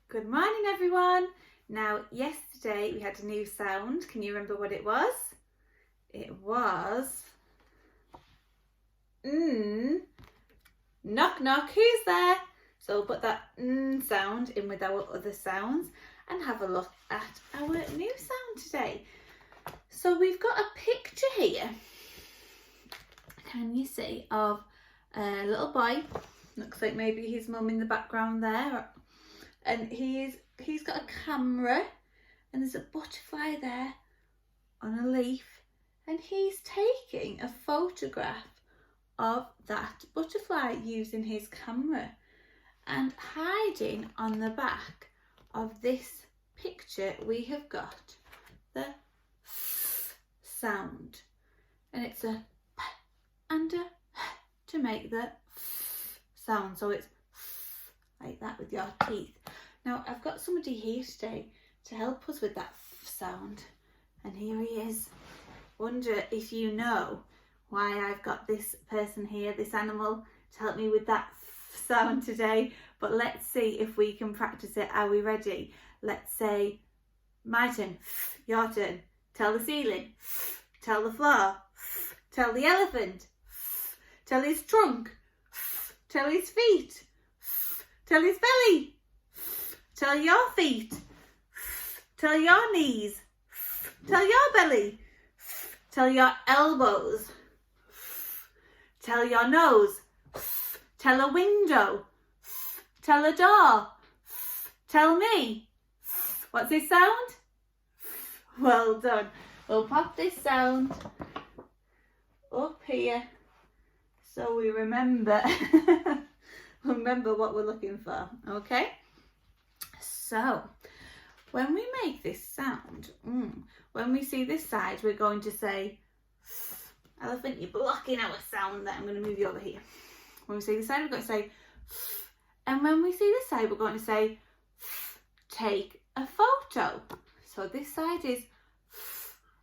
Good morning, everyone. Now, yesterday we had a new sound. Can you remember what it was? It was knock knock, who's there? So we'll put that sound in with our other sounds and have a look at our new sound today. So we've got a picture here, can you see, of a little boy. Looks like maybe his mum in the background there. And he's got a camera and there's a butterfly there on a leaf, and he's taking a photograph of that butterfly using his camera, and hiding on the back of this picture we have got the f sound, and it's a p and a h to make the f sound, so it's f like that with your teeth. Now I've got somebody here today to help us with that f sound, and here he is. Wonder if you know why I've got this person here, this animal, to help me with that f sound today. But let's see if we can practice it. Are we ready? Let's say, my turn, f, your turn. Tell the ceiling, f, tell the floor, f, tell the elephant, f, tell his trunk, f, tell his feet, f, tell his belly. Tell your feet, tell your knees, tell your belly, tell your elbows, tell your nose, tell a window, tell a door, tell me. What's this sound? Well done. We'll pop this sound up here so we remember what we're looking for, okay? So, when we make this sound, when we see this side, we're going to say, elephant, you're blocking our sound there. I'm going to move you over here. When we see this side, we're going to say, and when we see this side, we're going to say, take a photo. So this side is,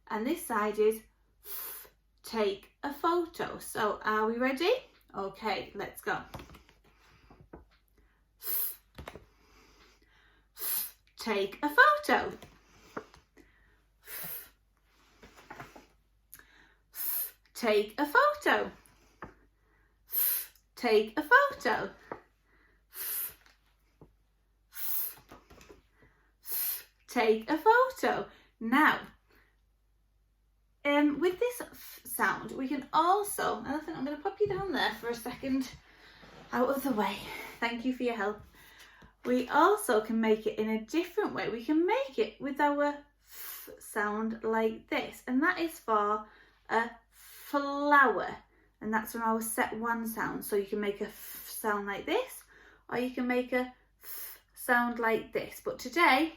and this side is, take a photo. So, are we ready? Okay, let's go. Take a photo. Take a photo. Take a photo. Take a photo. Now, with this sound, we can also, Elephant, I'm going to pop you down there for a second, out of the way. Thank you for your help. We also can make it in a different way. We can make it with our f sound like this, and that is for a flower, and that's from our set one sound. So you can make a f sound like this, or you can make a f sound like this. But today,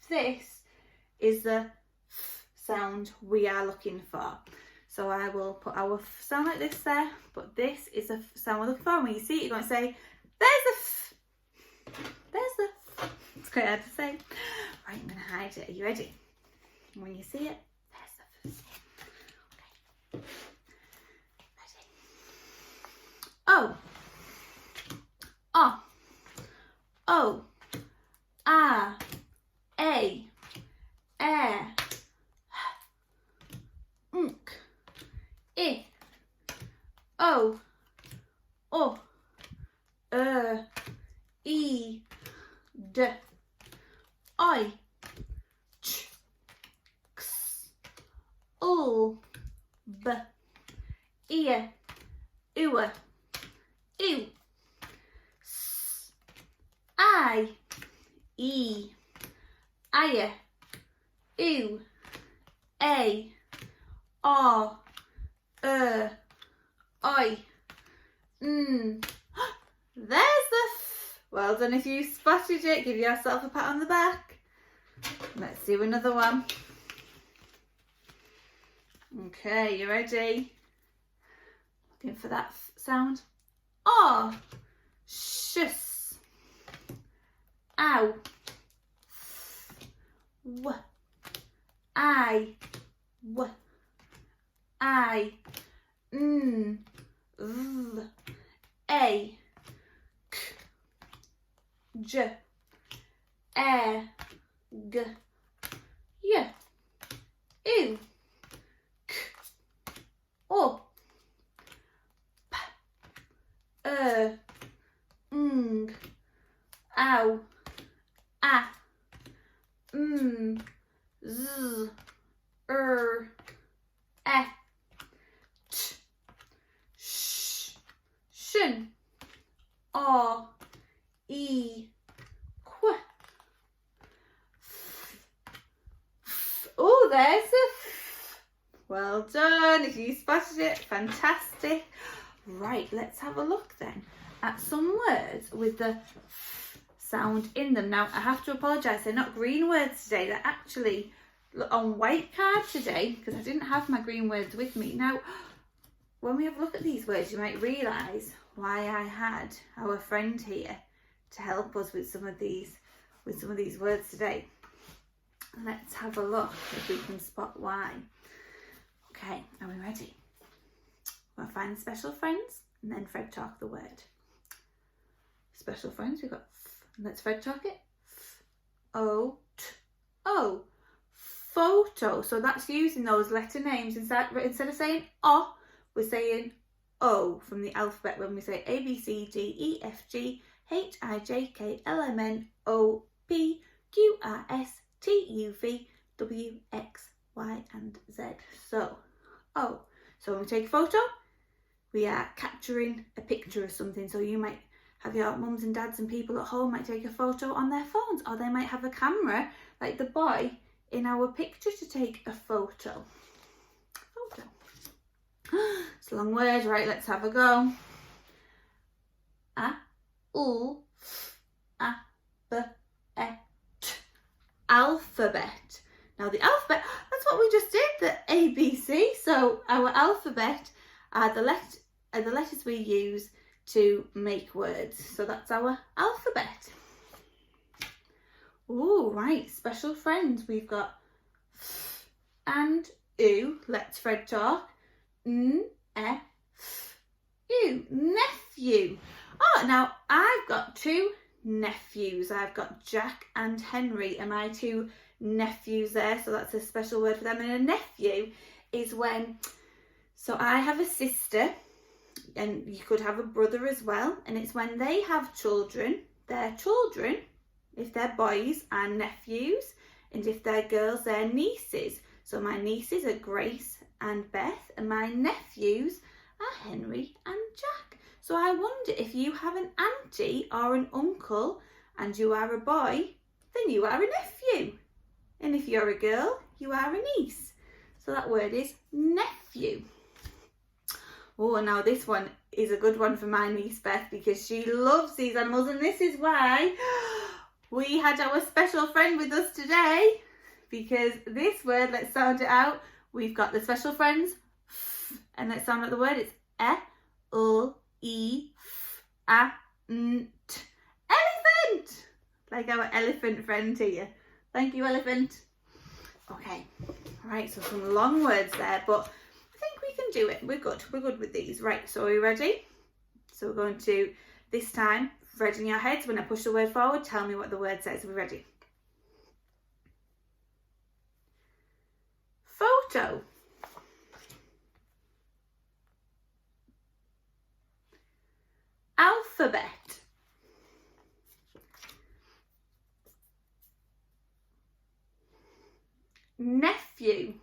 this is the f sound we are looking for. So I will put our f sound like this there, but this is the sound we're looking for. And when you see it, you're going to say, there's the f. There's the, it's quite hard to say. Right, I'm going to hide it. Are you ready? When you see it, there's the, okay. Ready? O, O, O, A, A, unk, I, O, E, D, I, Ch, X, L, B, E, U, U, S, I, E, I, U, A, R, I, There's the f. Well done if you spotted it. Give yourself a pat on the back. Let's do another one. Okay, you ready? Looking for that f sound. Oh, shus. Ow. W. I. W. I. V. A. K. J. g, y, u, k, o, p, ng, ow, a, z, e, t, sh, shin, o, e, qu. Oh, there's a well done. If you spotted it, fantastic. Right, let's have a look then at some words with the sound in them. Now, I have to apologise, they're not green words today. They're actually on white card today because I didn't have my green words with me. Now, when we have a look at these words, you might realise why I had our friend here to help us with some of these words today. Let's have a look if we can spot why. Okay, are we ready? We'll find special friends and then Fred talk the word. Special friends, we've got f. Let's Fred talk it. F, o, t, o. Photo. So that's using those letter names. Instead of saying O, we're saying O from the alphabet when we say A, B, C, D, E, F, G, H, I, J, K, L, M, N, O, P, Q, R, S, T, U, V, W, X, Y, and Z. So, O. So when we take a photo, we are capturing a picture of something. So you might have your mums and dads and people at home might take a photo on their phones, or they might have a camera like the boy in our picture to take a photo. It's a long word, right? Let's have a go. A, U, A, B, E, T. Alphabet. Now the alphabet, that's what we just did, the A, B, C. So our alphabet are the letters we use to make words. So that's our alphabet. Oh, right, special friends. We've got F and U. Let's Fred talk. N, E, F, U. Nephew. Oh, now I've got two nephews. I've got Jack and Henry, and my two nephews there. So that's a special word for them. And a nephew is when, so I have a sister, and you could have a brother as well. And it's when they have children, their children, if they're boys, are nephews, and if they're girls, they're nieces. So my nieces are Grace and Beth, and my nephews are Henry and Jack. So I wonder if you have an auntie or an uncle and you are a boy, then you are a nephew. And if you're a girl, you are a niece. So that word is nephew. Oh, now this one is a good one for my niece Beth because she loves these animals, and this is why we had our special friend with us today, because this word, let's sound it out. We've got the special friends, f, and let's sound out the word. It's E, L, E, F, A, N, T. Elephant! Like our elephant friend here. Thank you, elephant. Okay, right, so some long words there, but I think we can do it. We're good with these. Right, so are we ready? So we're going to, this time, Fred in your heads, when I push the word forward, tell me what the word says. Are we ready? Photo. Alphabet. Nephew.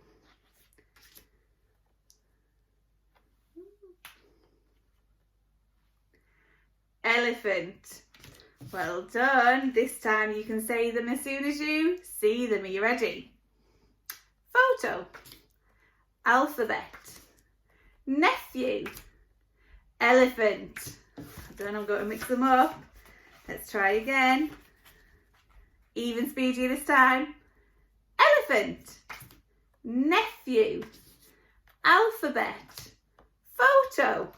Elephant. Well done. This time you can say them as soon as you see them. Are you ready? Photo. Alphabet. Nephew. Elephant. Then I'm going to mix them up. Let's try again. Even speedier this time. Elephant. Nephew. Alphabet. Photo.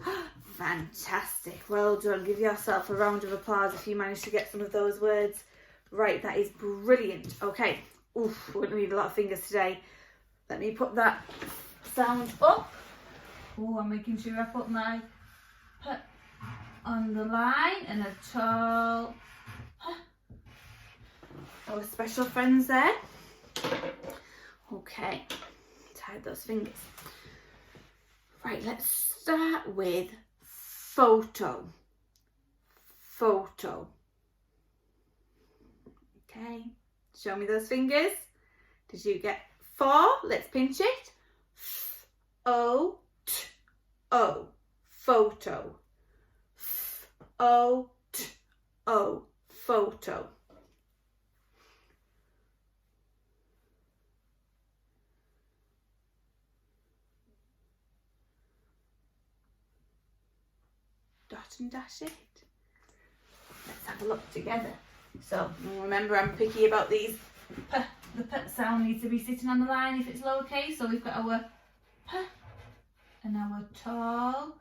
Fantastic. Well done. Give yourself a round of applause if you managed to get some of those words right. That is brilliant. Okay. Oof, we're going to need a lot of fingers today. Let me put that sound up. Oh, I'm making sure I put my P on the line and a tall P our special friends there. Okay, tie those fingers. Right, let's start with photo. Photo. Okay, show me those fingers. Did you get 4? Let's pinch it. F-O-T-O. Photo. F-O-T-O. Photo. Dot and dash it. Let's have a look together. So remember, I'm picky about these. The P sound needs to be sitting on the line if it's lowercase. So we've got our P and our tall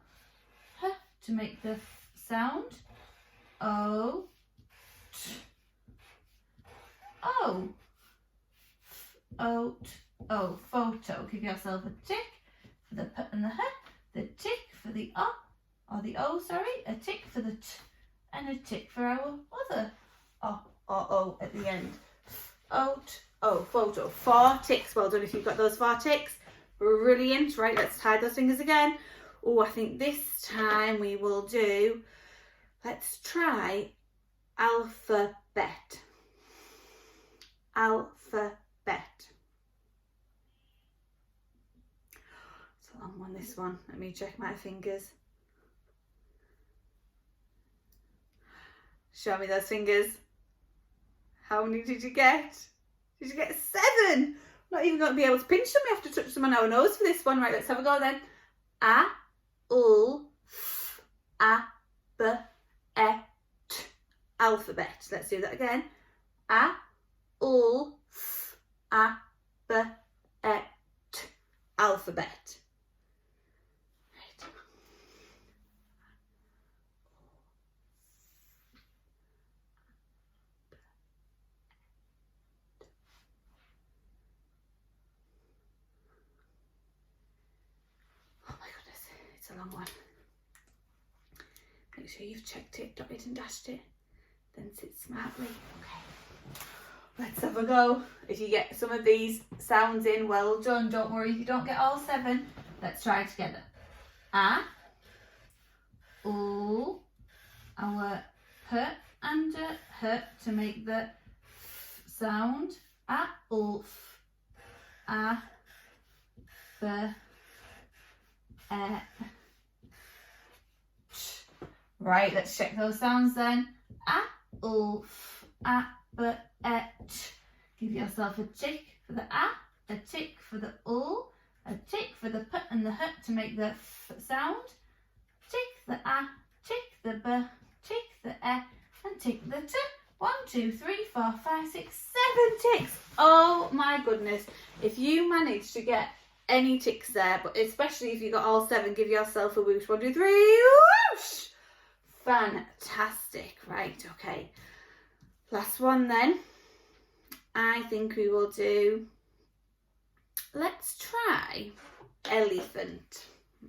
P to make the sound. O, T, O. O, T, O. Photo. Give yourself a tick for the P and the H, the tick for the O, or the O, sorry, a tick for the T, and a tick for our other O or O at the end. O, T, O. Photo. 4 ticks. Well done if you've got those 4 ticks. Brilliant. Right, let's tie those fingers again. Oh, I think this time we will do, let's try alphabet. Alphabet. It's a long one, this one. Let me check my fingers. Show me those fingers. How many did you get? Did you get 7? Not even going to be able to pinch them. We have to touch them on our nose for this one. Right, let's have a go then. A, U, F, A, B, E, T. Alphabet. Let's do that again. A, U, F, A, B, E, T. Alphabet. It's a long one. Make sure you've checked it, dotted and dashed it, then sit smartly. Okay, let's have a go. If you get some of these sounds in, well done. Don't worry if you don't get all 7. Let's try together. A, U, our P and a H to make the F sound. A, U, F, A, B, E, T. Right, let's check those sounds then. A, U, F, A, B, E, T. Give yourself a tick for the A, a tick for the U, a tick for the P and the H to make the F sound. Tick the A, tick the B, tick the E, and tick the T. 1, 2, 3, 4, 5, 6, 7 ticks. Oh my goodness. If you manage to get any ticks there, but especially if you got all 7, give yourself a whoosh. 1, 2, 3, whoosh! Fantastic. Right, okay. Last one then. I think we will do, let's try elephant.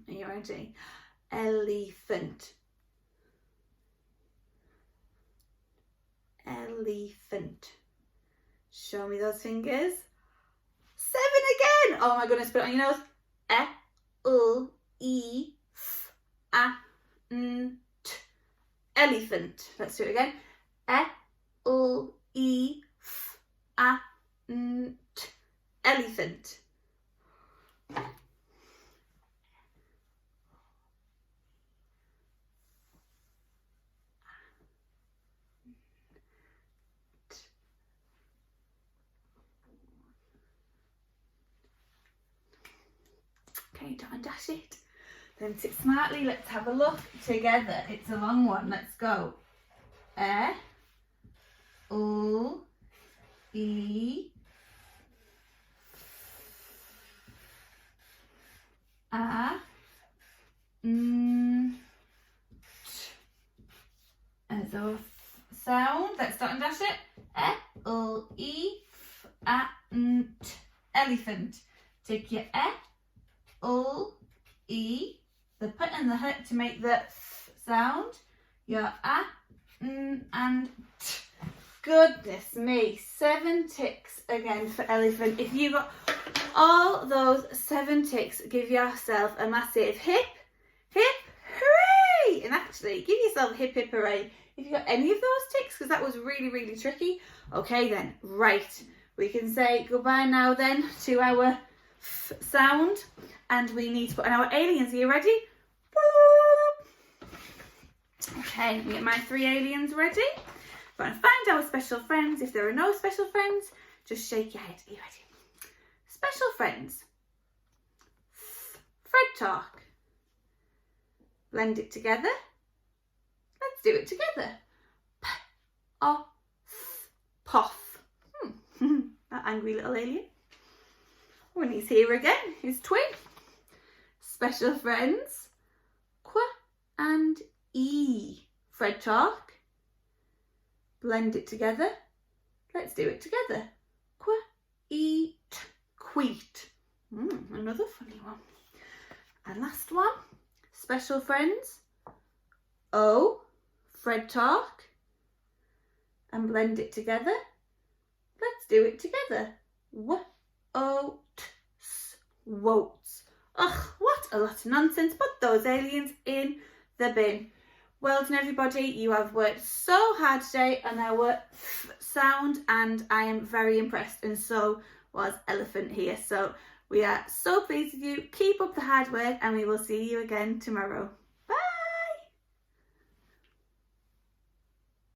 Are you ready? Elephant. Elephant. Show me those fingers. 7 again. Oh my goodness, put it on your nose. E, U, E, F, A, N, T. Elephant. Let's do it again. E, U, E, F, A, N, T. Elephant. Okay, dot and dash it. Then sit smartly. Let's have a look together. It's a long one. Let's go. E, U, E, A, N, T. As a sound. Let's dot and dash it. E, U, E, F, A, N, T. Elephant. Take your E, U, E, the P and the H to make the F sound. Your A, N, and T. goodness me, 7 ticks again for elephant. If you got all those 7 ticks, give yourself a massive hip, hip, hooray! And actually, give yourself a hip, hip, hooray if you got any of those ticks, because that was really, really tricky. Okay then, right. We can say goodbye now then to our f sound, and we need to put on our aliens. Are you ready? Okay, let me get my 3 aliens ready. We're going to find our special friends. If there are no special friends, just shake your head. Are you ready? Special friends. Fred talk. Blend it together. Let's do it together. P-o-f, poff. That angry little alien. When he's here again, his twin. Special friends. Qu and E. Fred talk. Blend it together. Let's do it together. Qu, eat, queet. Another funny one. And last one. Special friends. O. Fred talk. And blend it together. Let's do it together. W-o-t-s. Woats. Ugh, what a lot of nonsense. Put those aliens in the bin. Well done everybody, you have worked so hard today on our f sound, and I am very impressed, and so was Elephant here. So we are so pleased with you. Keep up the hard work and we will see you again tomorrow.